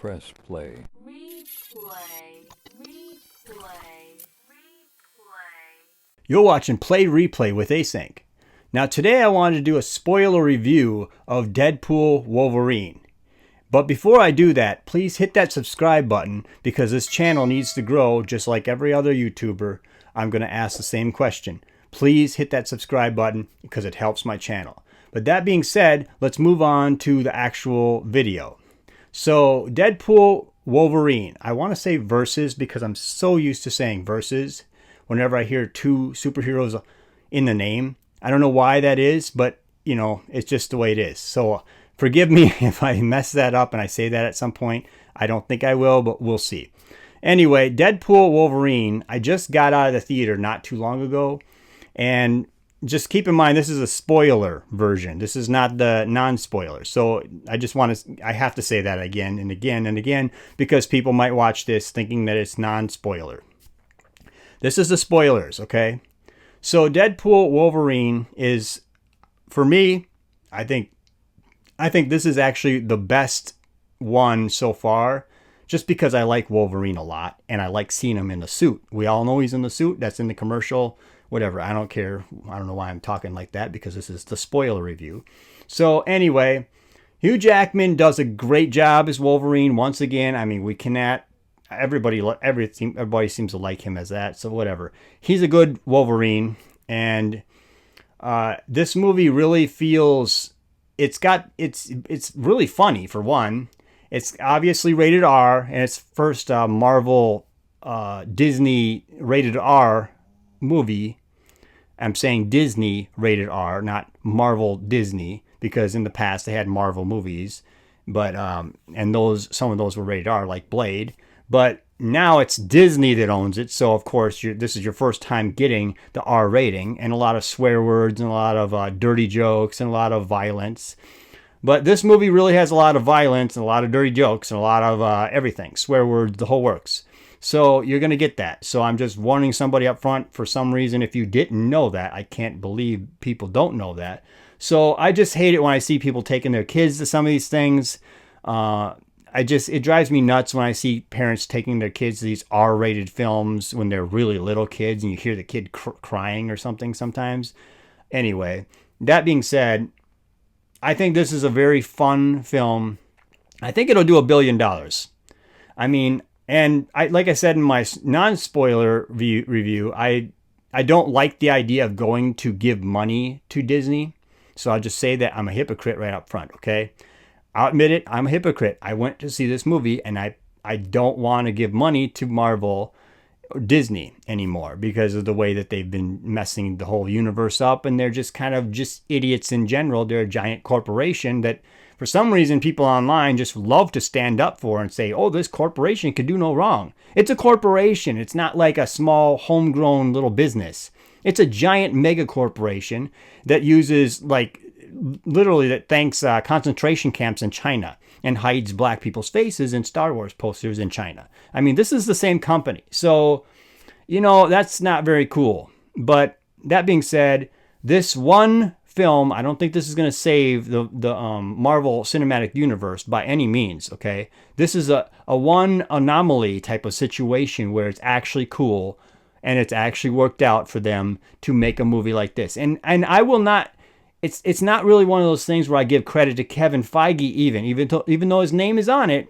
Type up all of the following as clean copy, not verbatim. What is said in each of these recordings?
Press play. Replay. Replay. Replay. You're watching Play Replay with Async. Now today I wanted to do a spoiler review of Deadpool Wolverine. But before I do that, please hit that subscribe button because this channel needs to grow just like every other YouTuber. I'm going to ask the same question. Please hit that subscribe button because it helps my channel. But that being said, let's move on to the actual video. So Deadpool Wolverine. I want to say versus because I'm so used to saying versus whenever I hear two superheroes in the name. I don't know why that is, but you know, it's just the way it is. So forgive me if I mess that up and I say that at some point. I don't think I will, but we'll see. Anyway, Deadpool Wolverine, I just got out of the theater not too long ago. And just keep in mind, this is a spoiler version. This is not the non-spoiler. So I have to say that again and again and again because people might watch this thinking that it's non-spoiler. This is the spoilers, okay? So Deadpool Wolverine is, for me, I think this is actually the best one so far, just because I like Wolverine a lot and I like seeing him in the suit. We all know he's in the suit. That's in the commercial. Whatever. I don't care. I don't know why I'm talking like that because this is the spoiler review. So anyway, Hugh Jackman does a great job as Wolverine once again. I mean, we cannot. Everybody seems to like him as that. So whatever. He's a good Wolverine, and this movie really feels. It's really funny for one. It's obviously rated R, and it's first Marvel Disney rated R movie. I'm saying Disney rated R, not Marvel Disney, because in the past they had Marvel movies, but and some of those were rated R, like Blade. But now it's Disney that owns it, so of course this is your first time getting the R rating, and a lot of swear words and a lot of dirty jokes and a lot of violence. But this movie really has a lot of violence and a lot of dirty jokes and a lot of everything, swear words, the whole works. So you're going to get that. So I'm just warning somebody up front for some reason. If you didn't know that, I can't believe people don't know that. So I just hate it when I see people taking their kids to some of these things. It drives me nuts when I see parents taking their kids to these R-rated films when they're really little kids and you hear the kid crying or something sometimes. Anyway, that being said, I think this is a very fun film. I think it'll do $1 billion. I mean, and like I said in my non-spoiler review, I don't like the idea of going to give money to Disney. So I'll just say that I'm a hypocrite right up front, okay? I'll admit it, I'm a hypocrite. I went to see this movie and I don't want to give money to Marvel or Disney anymore because of the way that they've been messing the whole universe up, and they're just kind of just idiots in general. They're a giant corporation that for some reason people online just love to stand up for and say, oh, this corporation could do no wrong. It's a corporation. It's not like a small homegrown little business. It's a giant mega corporation that uses literally that thanks concentration camps in China and hides black people's faces in Star Wars posters in China. I mean, this is the same company. So, you know, that's not very cool. But that being said, this one film, I don't think this is going to save the Marvel Cinematic Universe by any means, okay? This is a one anomaly type of situation where it's actually cool and it's actually worked out for them to make a movie like this. And I will not... It's not really one of those things where I give credit to Kevin Feige even though his name is on it.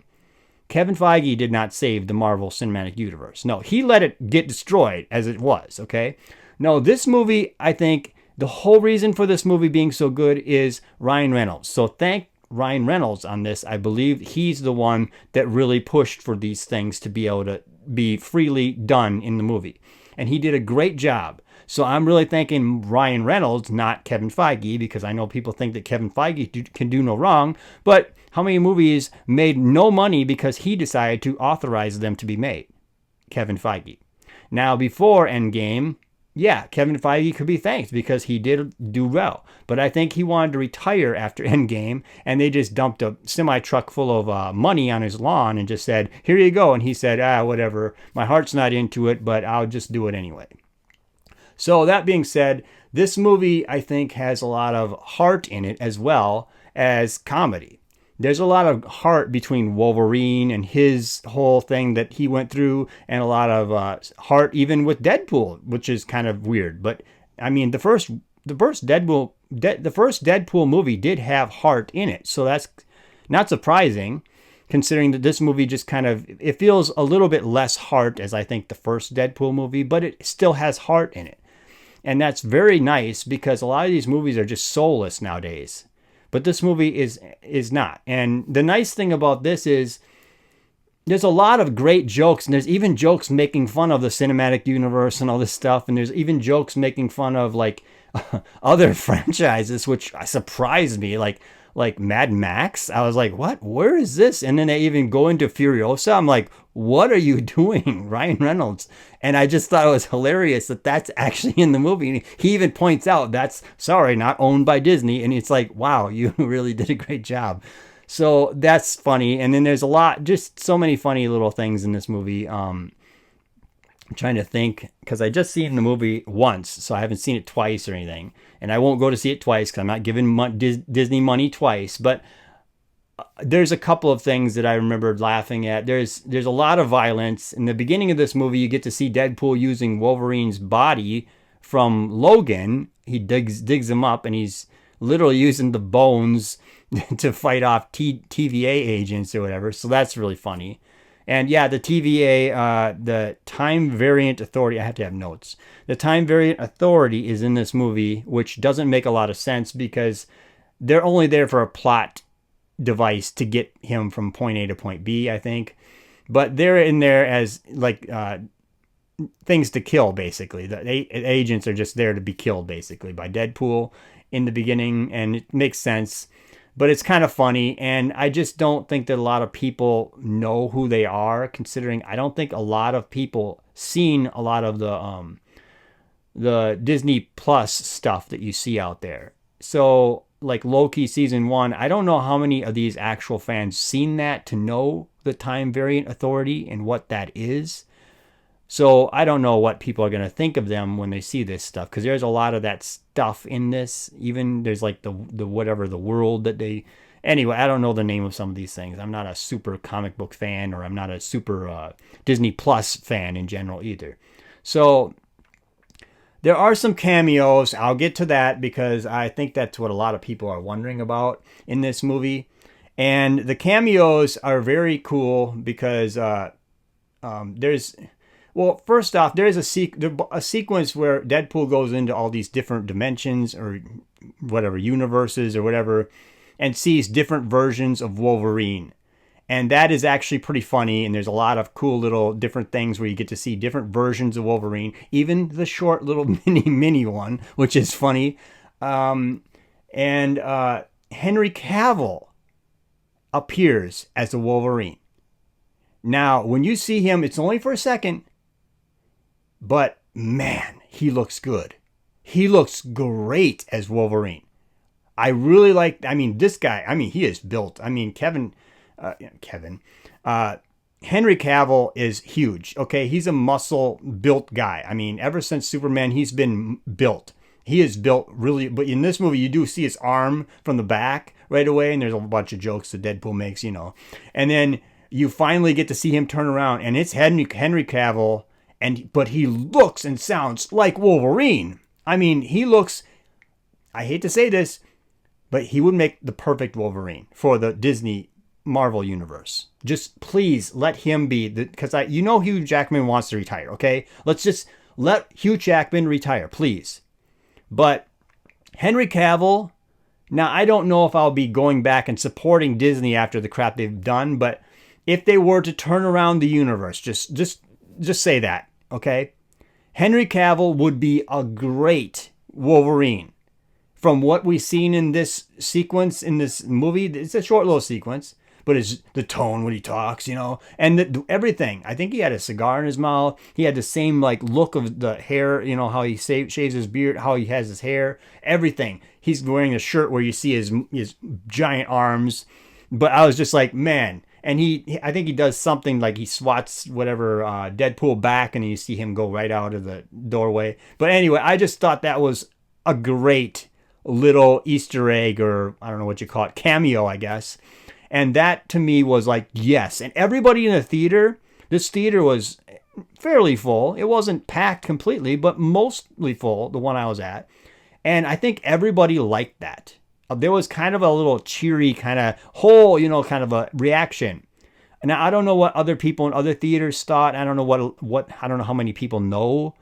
Kevin Feige did not save the Marvel Cinematic Universe. No, he let it get destroyed as it was, okay? No, this movie, I think the whole reason for this movie being so good is Ryan Reynolds. So thank Ryan Reynolds on this. I believe he's the one that really pushed for these things to be able to be freely done in the movie. And he did a great job. So I'm really thanking Ryan Reynolds, not Kevin Feige, because I know people think that Kevin Feige can do no wrong. But how many movies made no money because he decided to authorize them to be made? Kevin Feige. Now, before Endgame, yeah, Kevin Feige could be thanked because he did do well. But I think he wanted to retire after Endgame, and they just dumped a semi-truck full of money on his lawn and just said, here you go. And he said, whatever, my heart's not into it, but I'll just do it anyway. So that being said, this movie, I think, has a lot of heart in it as well as comedy. there's a lot of heart between Wolverine and his whole thing that he went through, and a lot of heart even with Deadpool, which is kind of weird. But I mean, the first Deadpool movie did have heart in it, so that's not surprising, considering that this movie just kind of, it feels a little bit less heart as I think the first Deadpool movie, but it still has heart in it. And that's very nice because a lot of these movies are just soulless nowadays. But this movie is not. And the nice thing about this is there's a lot of great jokes, and there's even jokes making fun of the cinematic universe and all this stuff, and there's even jokes making fun of like other franchises, which surprised me, like Mad Max. I was like, what? Where is this? And then they even go into Furiosa. I'm like, what are you doing, Ryan Reynolds? And I just thought it was hilarious that that's actually in the movie. He even points out that's, sorry, not owned by Disney. And it's like, wow, you really did a great job. So that's funny. And then there's a lot, just so many funny little things in this movie. I'm trying to think, because I just seen the movie once, so I haven't seen it twice or anything. And I won't go to see it twice because I'm not giving Disney money twice. But there's a couple of things that I remembered laughing at. There's a lot of violence. In the beginning of this movie, you get to see Deadpool using Wolverine's body from Logan. He digs him up, and he's literally using the bones to fight off TVA agents or whatever. So that's really funny. And yeah, the TVA, the Time Variant Authority, I have to have notes. The Time Variant Authority is in this movie, which doesn't make a lot of sense because they're only there for a plot device to get him from point A to point B, I think. But they're in there as like things to kill, basically. The agents are just there to be killed, basically, by Deadpool in the beginning, and it makes sense. But it's kind of funny, and I just don't think that a lot of people know who they are, considering I don't think a lot of people seen a lot of the Disney Plus stuff that you see out there. So, like Loki Season 1, I don't know how many of these actual fans seen that to know the Time Variant Authority and what that is. So I don't know what people are going to think of them when they see this stuff, because there's a lot of that stuff in this. Even there's like the whatever, the world that they... Anyway, I don't know the name of some of these things. I'm not a super comic book fan, or I'm not a super Disney Plus fan in general either. So there are some cameos. I'll get to that because I think that's what a lot of people are wondering about in this movie. And the cameos are very cool because there's... Well, first off, there is a sequence where Deadpool goes into all these different dimensions or whatever, universes or whatever, and sees different versions of Wolverine. And that is actually pretty funny, and there's a lot of cool little different things where you get to see different versions of Wolverine, even the short little mini one, which is funny. And Henry Cavill appears as a Wolverine. Now, when you see him, it's only for a second, but man, he looks good. He looks great as Wolverine. I really like, I mean, this guy, I mean, he is built. I mean, Henry Cavill is huge. Okay. He's a muscle built guy. I mean, ever since Superman, he's been built. He is built really, but in this movie, you do see his arm from the back right away. And there's a bunch of jokes that Deadpool makes, you know, and then you finally get to see him turn around, and it's Henry Cavill. But he looks and sounds like Wolverine. I mean, he looks, I hate to say this, but he would make the perfect Wolverine for the Disney Marvel universe. Just please let him be, because you know Hugh Jackman wants to retire, okay? Let's just let Hugh Jackman retire, please. But Henry Cavill, now I don't know if I'll be going back and supporting Disney after the crap they've done, but if they were to turn around the universe, just say that. Okay, Henry Cavill would be a great Wolverine. From what we've seen in this sequence, in this movie, it's a short little sequence, but it's the tone when he talks, you know, and everything. I think he had a cigar in his mouth. He had the same like look of the hair, you know, how he shaves his beard, how he has his hair, everything. He's wearing a shirt where you see his giant arms. But I was just like, man. And I think he does something like he swats whatever Deadpool back, and you see him go right out of the doorway. But anyway, I just thought that was a great little Easter egg, or I don't know what you call it, cameo, I guess. And that to me was like, yes. And everybody in the theater, this theater was fairly full. It wasn't packed completely, but mostly full, the one I was at. And I think everybody liked that. There was kind of a little cheery kind of whole, kind of a reaction. Now, I don't know what other people in other theaters thought. I don't know I don't know how many people know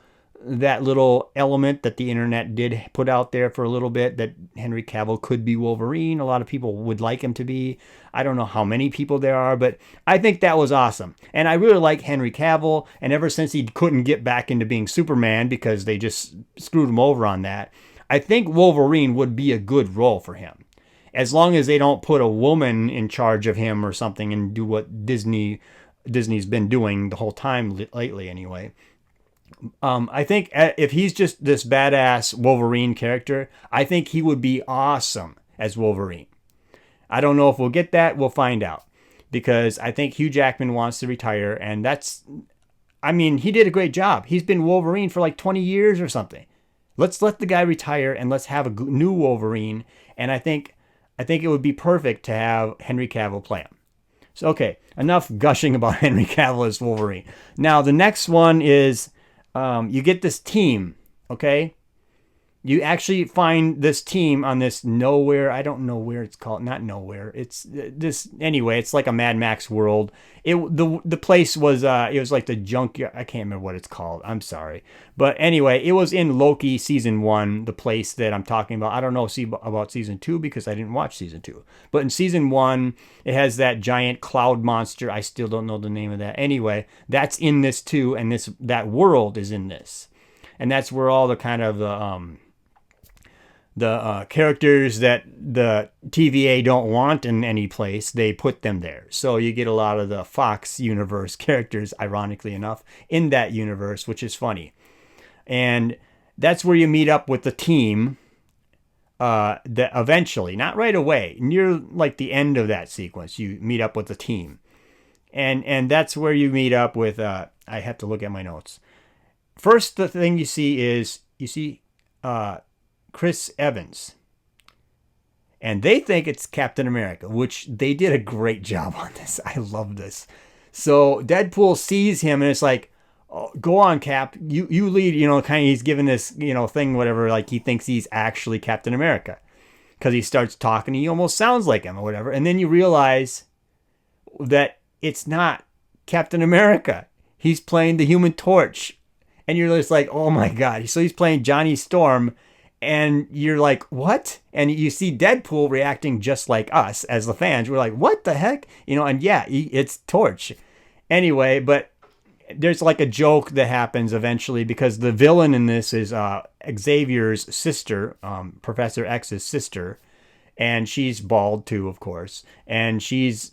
that little element that the internet did put out there for a little bit, that Henry Cavill could be Wolverine. A lot of people would like him to be. I don't know how many people there are, but I think that was awesome. And I really like Henry Cavill. And ever since he couldn't get back into being Superman because they just screwed him over on that, I think Wolverine would be a good role for him. As long as they don't put a woman in charge of him or something and do what Disney's been doing the whole time lately anyway. I think if he's just this badass Wolverine character, I think he would be awesome as Wolverine. I don't know if we'll get that. We'll find out. Because I think Hugh Jackman wants to retire. And he did a great job. He's been Wolverine for like 20 years or something. Let's let the guy retire and let's have a new Wolverine. And I think it would be perfect to have Henry Cavill play him. So, okay, enough gushing about Henry Cavill as Wolverine. Now, the next one is you get this team, okay? You actually find this team on this nowhere. I don't know where it's called. Not nowhere. It's this anyway. It's like a Mad Max world. The place was it was like the junkyard. I can't remember what it's called. I'm sorry, but anyway, it was in Loki season 1. The place that I'm talking about. I don't know about season 2 because I didn't watch season 2. But in season 1, it has that giant cloud monster. I still don't know the name of that. Anyway, that's in this too, and that world is in this, and that's where all the kind of the characters that the TVA don't want in any place, they put them there. So you get a lot of the Fox universe characters, ironically enough, in that universe, which is funny. And that's where you meet up with the team that eventually, not right away, near like the end of that sequence, you meet up with the team. And that's where you meet up with, I have to look at my notes. First, the thing you see Chris Evans. And they think it's Captain America, which they did a great job on this. I love this. So Deadpool sees him and it's like, oh, go on, Cap. You lead, kind of he's giving this, thing, whatever, like he thinks he's actually Captain America. Because he starts talking, he almost sounds like him or whatever. And then you realize that it's not Captain America. He's playing the Human Torch. And you're just like, oh my God. So he's playing Johnny Storm. And you're like, what? And you see Deadpool reacting just like us as the fans. We're like, what the heck? And yeah, it's Torch. Anyway, but there's like a joke that happens eventually because the villain in this is Xavier's sister, Professor X's sister. And she's bald too, of course. And she's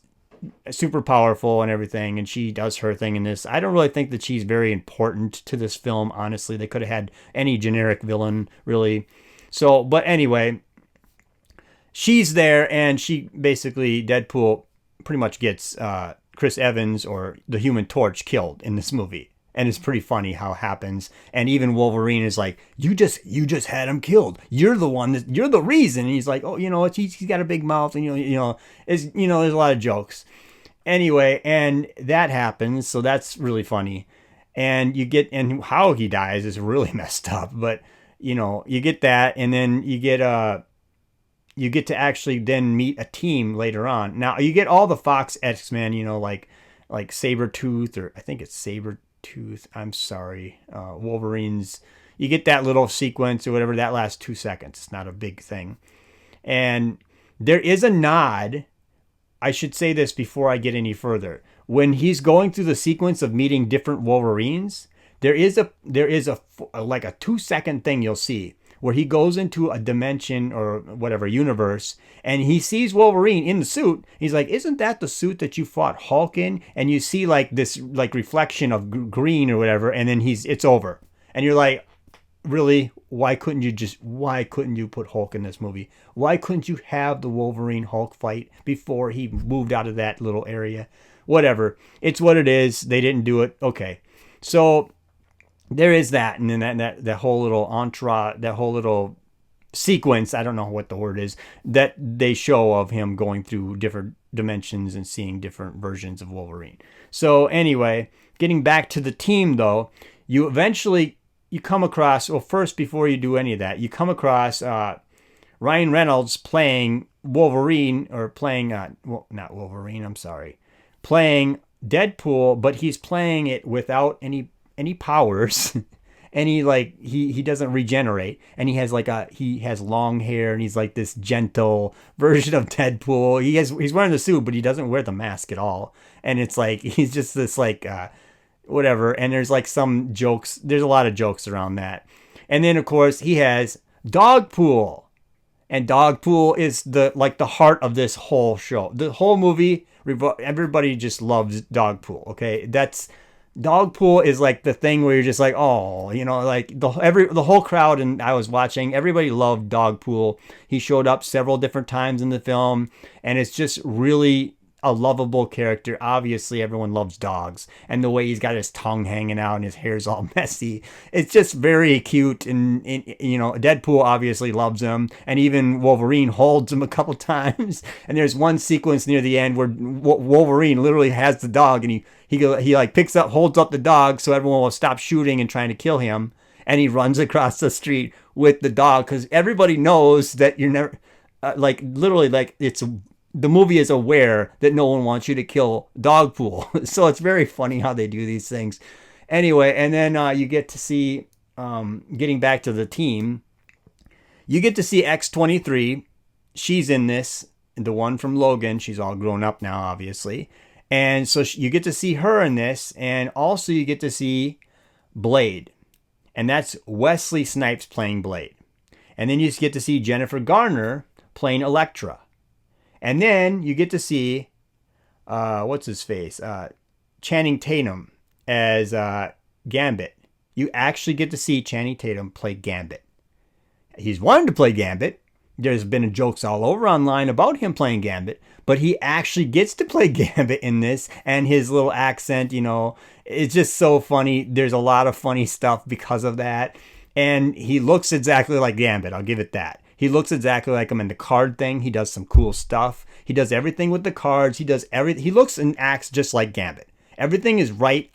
super powerful and everything. And she does her thing in this. I don't really think that she's very important to this film, honestly. They could have had any generic villain, really. So, but anyway, she's there and she basically, Deadpool pretty much gets Chris Evans or the Human Torch killed in this movie. And it's pretty funny how it happens. And even Wolverine is like, you just had him killed. You're the one you're the reason. And he's like, oh, he's got a big mouth and there's a lot of jokes. Anyway, and that happens, so that's really funny. And how he dies is really messed up, but you get that, and then you get to actually then meet a team later on. Now you get all the Fox X-Men, like Sabretooth, or I think it's Sabretooth. I'm sorry, Wolverine's. You get that little sequence or whatever that lasts 2 seconds. It's not a big thing, and there is a nod. I should say this before I get any further. When he's going through the sequence of meeting different Wolverines, there is a like a 2-second thing you'll see where he goes into a dimension or whatever universe and he sees Wolverine in the suit. He's like, isn't that the suit that you fought Hulk in? And you see like this like reflection of green or whatever, and then it's over. And you're like, really? Why couldn't you put Hulk in this movie? Why couldn't you have the Wolverine Hulk fight before he moved out of that little area? Whatever. It's what it is. They didn't do it. Okay. So there is that. And then that whole little entourage, that whole little sequence, I don't know what the word is, that they show of him going through different dimensions and seeing different versions of Wolverine. So anyway, getting back to the team though, you come across, well, first, before you do any of that, you come across Ryan Reynolds playing Wolverine, or playing, not Wolverine, I'm sorry, playing Deadpool, but he's playing it without any powers. And he doesn't regenerate, and he has long hair, and he's like this gentle version of Deadpool. He's wearing the suit, but he doesn't wear the mask at all. And it's like he's just this whatever. And there's like some jokes. There's a lot of jokes around that. And then of course he has Dogpool, and Dogpool is the heart of this whole show. The whole movie, everybody just loves Dogpool. Okay, Dogpool is like the thing where you're just like, oh, like the whole crowd, and I was watching, everybody loved Dogpool. He showed up several different times in the film, and it's just really a lovable character. Obviously, everyone loves dogs, and the way he's got his tongue hanging out and his hair's all messy, it's just very cute. And Deadpool obviously loves him, and even Wolverine holds him a couple times. And there's one sequence near the end where Wolverine literally has the dog, and he like holds up the dog so everyone will stop shooting and trying to kill him, and he runs across the street with the dog, because everybody knows that you're never the movie is aware that no one wants you to kill Dogpool. So it's very funny how they do these things. Anyway, and then you get to see, getting back to the team, you get to see X-23. She's in this, the one from Logan. She's all grown up now, obviously. And so you get to see her in this, and also you get to see Blade. And that's Wesley Snipes playing Blade. And then you get to see Jennifer Garner playing Elektra. And then you get to see, what's his face? Channing Tatum as Gambit. You actually get to see Channing Tatum play Gambit. He's wanted to play Gambit. There's been jokes all over online about him playing Gambit, but he actually gets to play Gambit in this, and his little accent, it's just so funny. There's a lot of funny stuff because of that. And he looks exactly like Gambit, I'll give it that. He looks exactly like him in the card thing. He does some cool stuff. He does everything with the cards. He does everything. He looks and acts just like Gambit. Everything is right,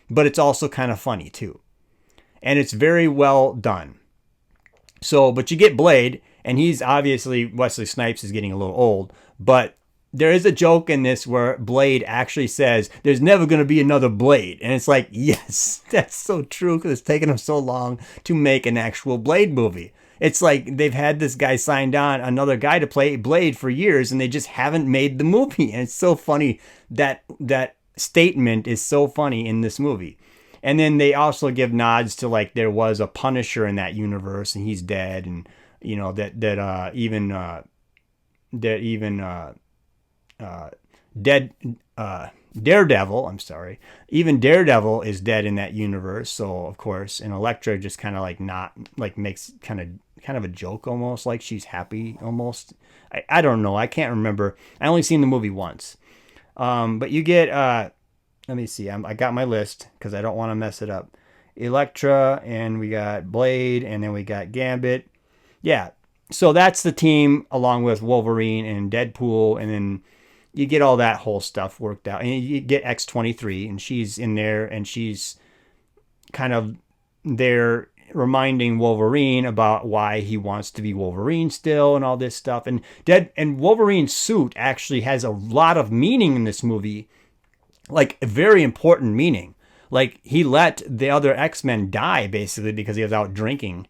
but it's also kind of funny too. And it's very well done. So, but you get Blade, and he's obviously, Wesley Snipes is getting a little old, but there is a joke in this where Blade actually says, there's never going to be another Blade. And it's like, yes, that's so true, because it's taken him so long to make an actual Blade movie. It's like they've had this guy signed on, another guy, to play Blade for years, and they just haven't made the movie. And it's so funny that statement is so funny in this movie. And then they also give nods to, like, there was a Punisher in that universe, and he's dead, and Daredevil, I'm sorry, even Daredevil is dead in that universe. So of course, and Elektra just kind of makes kind of a joke, almost like she's happy almost. I don't know, I can't remember. I only seen the movie once. But you get let me see, I got my list because I don't want to mess it up. Elektra, and we got Blade, and then we got Gambit. Yeah, so that's the team, along with Wolverine and Deadpool, and then you get all that whole stuff worked out. And you get X-23, and she's in there, and she's kind of there reminding Wolverine about why he wants to be Wolverine still and all this stuff. And Wolverine's suit actually has a lot of meaning in this movie, like a very important meaning. Like, he let the other X-Men die, basically, because he was out drinking.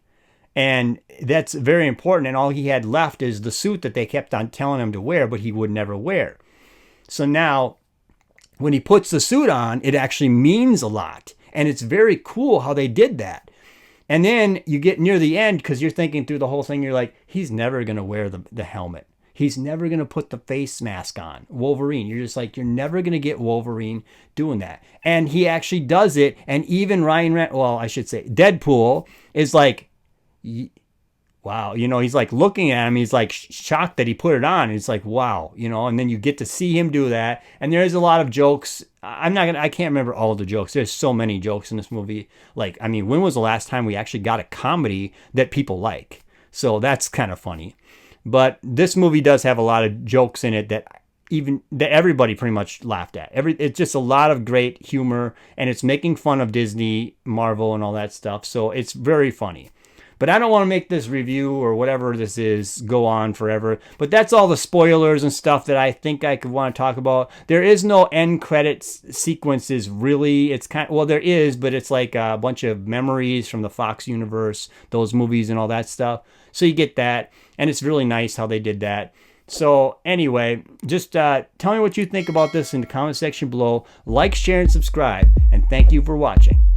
And that's very important. And all he had left is the suit that they kept on telling him to wear, but he would never wear. So now, when he puts the suit on, it actually means a lot. And it's very cool how they did that. And then you get near the end, because you're thinking through the whole thing, you're like, he's never going to wear the helmet. He's never going to put the face mask on. Wolverine. You're just like, you're never going to get Wolverine doing that. And he actually does it. And even Deadpool is like, wow, he's like looking at him. He's like shocked that he put it on. It's like, wow, and then you get to see him do that. And there's a lot of jokes. I can't remember all the jokes. There's so many jokes in this movie. Like, I mean, when was the last time we actually got a comedy that people like? So that's kind of funny. But this movie does have a lot of jokes in it that even that everybody pretty much laughed at. It's just a lot of great humor, and it's making fun of Disney, Marvel, and all that stuff. So it's very funny. But I don't want to make this review or whatever this is go on forever. But that's all the spoilers and stuff that I think I could want to talk about. There is no end credits sequences really. It's well, there is, but it's like a bunch of memories from the Fox universe, those movies and all that stuff. So you get that, and it's really nice how they did that. So anyway, just tell me what you think about this in the comment section below. Like, share, and subscribe. And thank you for watching.